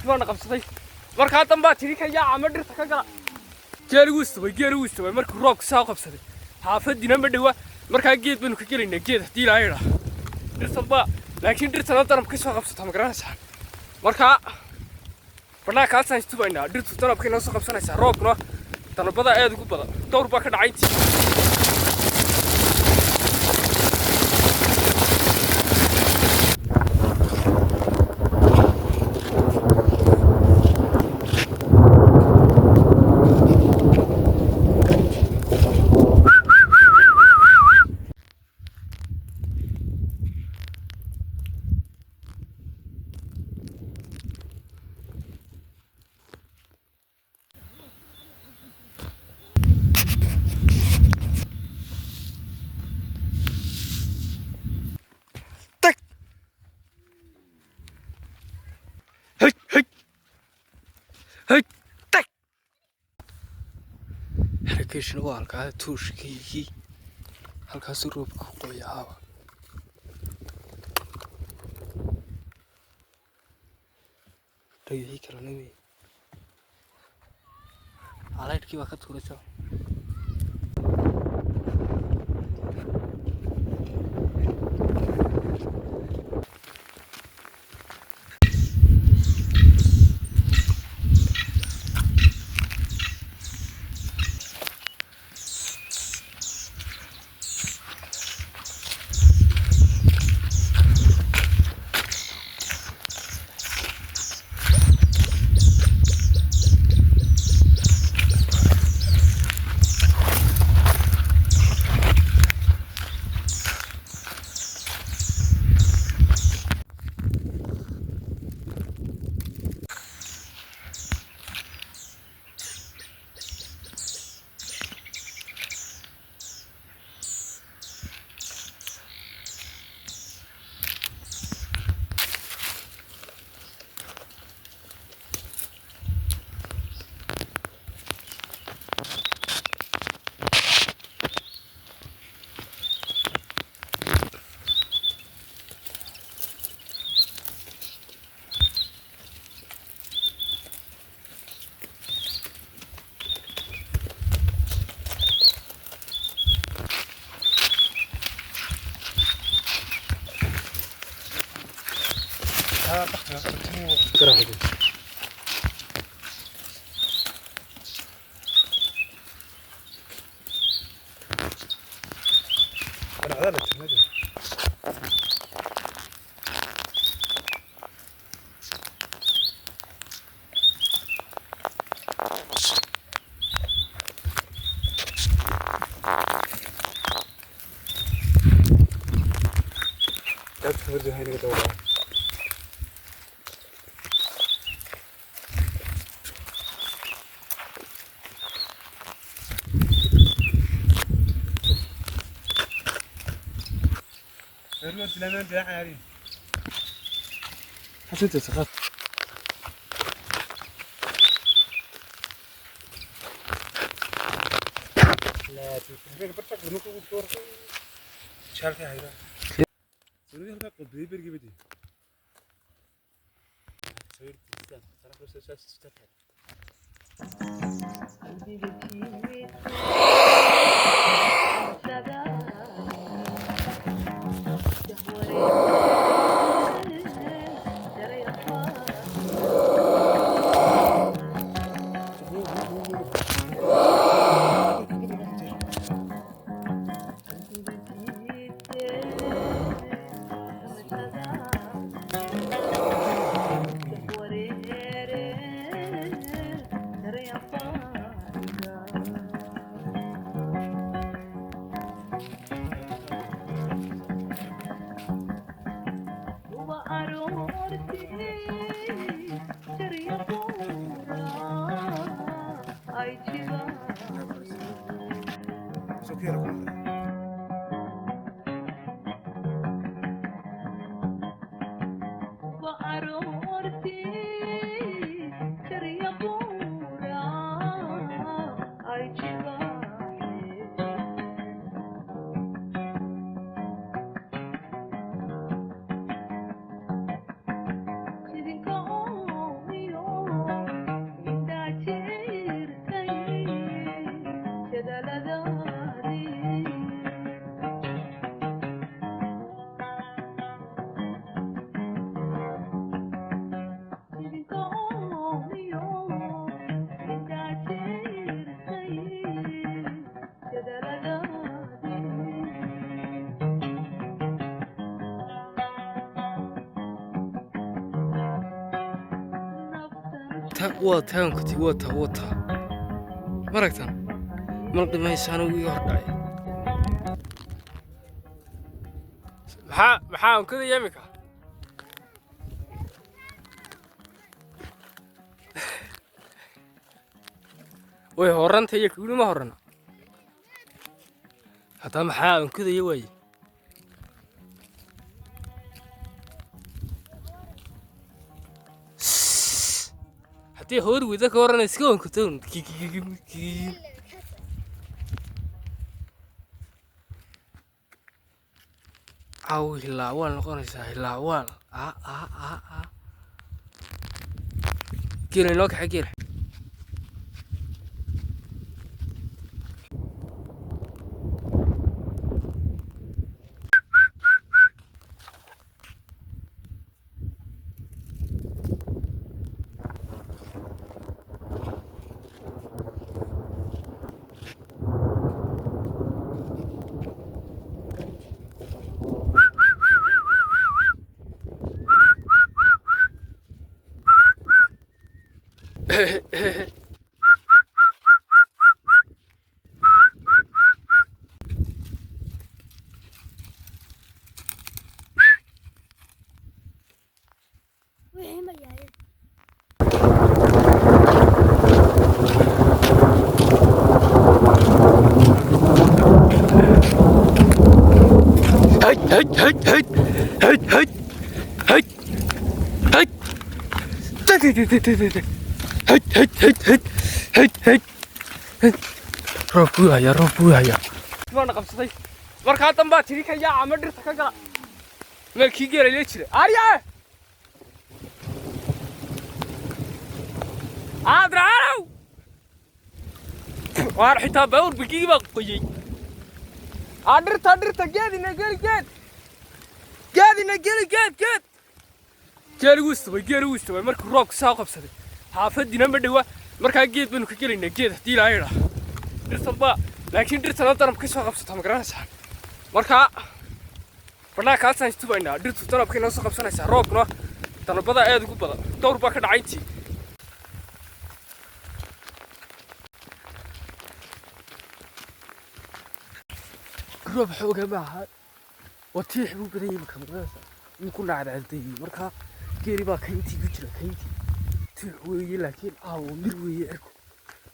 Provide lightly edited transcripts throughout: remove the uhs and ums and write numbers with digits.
ما نقبصتي marka damba tiri ka yaa ama dhirta ka gala geeri wistay marka roobka saa qabsaday xaafadina ma dhawa marka geed banu ka gelinay geed hadii la yiraahdo dhirta laakiin dhirta darab ka soo qabsata ma garanaysaa marka banaa ka saan istubayna dhirta darabka inoo soo qabsanaysa roobna talabada aad ugu badan dowr baa ka dhacay حركيشنا والكا توشكي halka roobka ku qoyaaba rayii kala nabi alaydkii waa ka tuuraysaa برضه هاي اللي بدورها الروس لما انت عارف حسيت سخط لا تفكر برتك لما كنت دور شارك هاي سوري هلكا قدري برجي بدي سويت تستان صراحة بس استتها واتانكتي وتا مركتان ملقي ما يسانو يهرداي maxaa كذا يمك way horanta iyo kuuli ma horana hada maxaa كذا way hadii hor wida ka horana iska wankutoon أو هلاوال نقولنيسا هلاوال كيلو لوك حكيل روح بويا وانا قبصتي marka tan baa tiri ka yaa ama dhirta ka gala meelkii geelay la jiray ariya adraaw waar xitaa bawr bigii baa qoyay dhirta geedina geeli wustay markii roobku saa qabsaday xaafadina ma dhawa markaa geed banu ka gelinaa geed hadii la yiraahdo dhirta baa laakiin dhirtana darab ka soo qabsato ma garanaysaa markaa banaa ka saan istubaynaa dhirtu darabka inoo soo qabsanaysaa roobkuna dalbada aad ugu badan dowr baa ka dhacay intii roob xooga maaha watiix buu badan yahay markaa magaranaysaa in ku dhacday markaa geeri baa kayntii ku jira kayntii tiix weeye laakiin mir weeye erko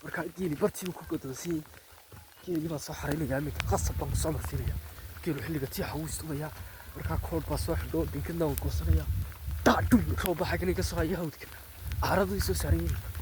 markaa geeli bartii ku godoonsiyay geeli baa soo xaraynaya iminka qasab baan kusoo marsiinaya geelu xilliga tiixa wuu istugaya markaa koodh baa soo xidho dinkadna waan goosanaya daadhul roob baa xaggan iga soo haya hawdka caaradu isoo saaran yihiin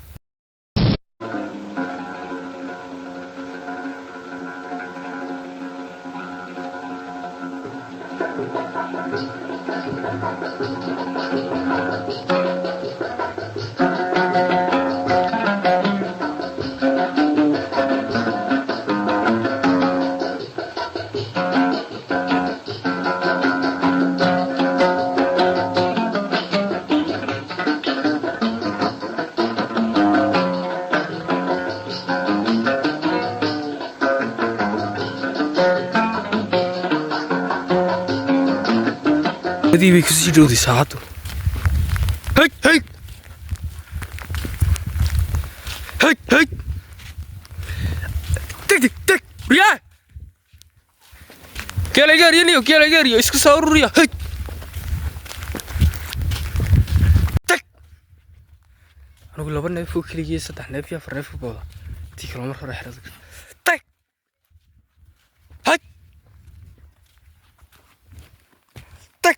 هذه بيكسي جودي ساعته هيك تك ريا كيلا جاريو اسكو صار ريا هيك تك انا اقول لبنا فوق كلي صدح نافيا في الريف بوضع تي كيلومتر راح رزق تك هيك هيك تك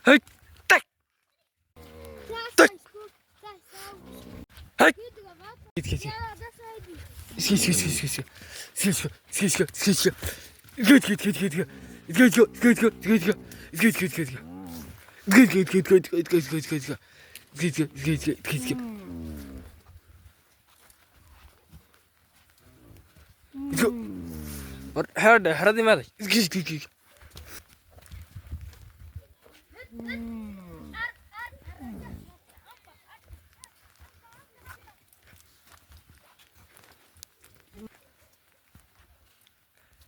هيك هذه ماذا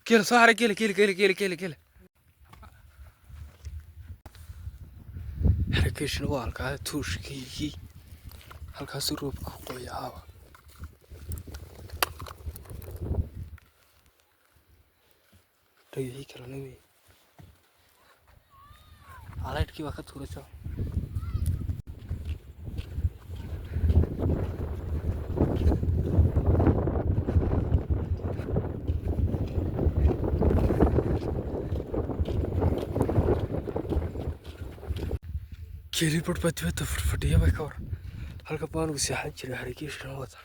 كيلا صحرا كيلا hargeyshana waa halkaa tuushkaygii halkaasuu roobka ku qoyaaba dhagixii kalena wey calaydhkii baa ka tuuraysa Keli baa dibadda fadhiya bay ka war halka baanugu seexan jiray hargeyshana wata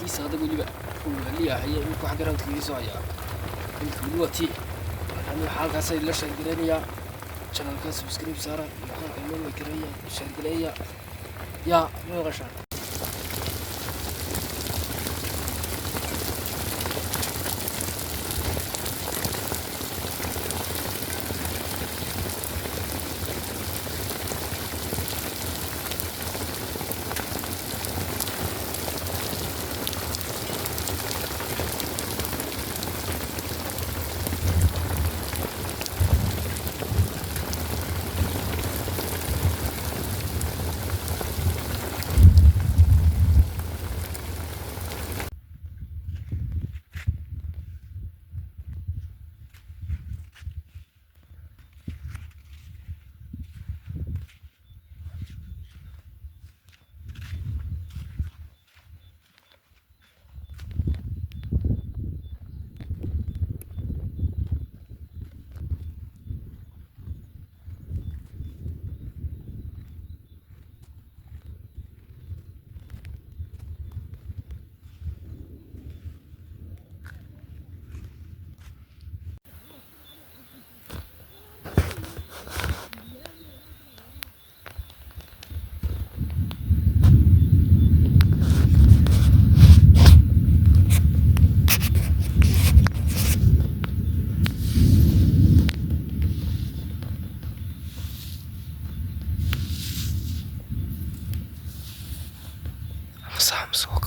kiisa adag weliba waliyahay ku xagaraanka kiisa ayaa inta wati ana halkaasay la sheegaynaya channelka subscribe saara halka loo weeraraya sheegalaya ya ma qashan Samsung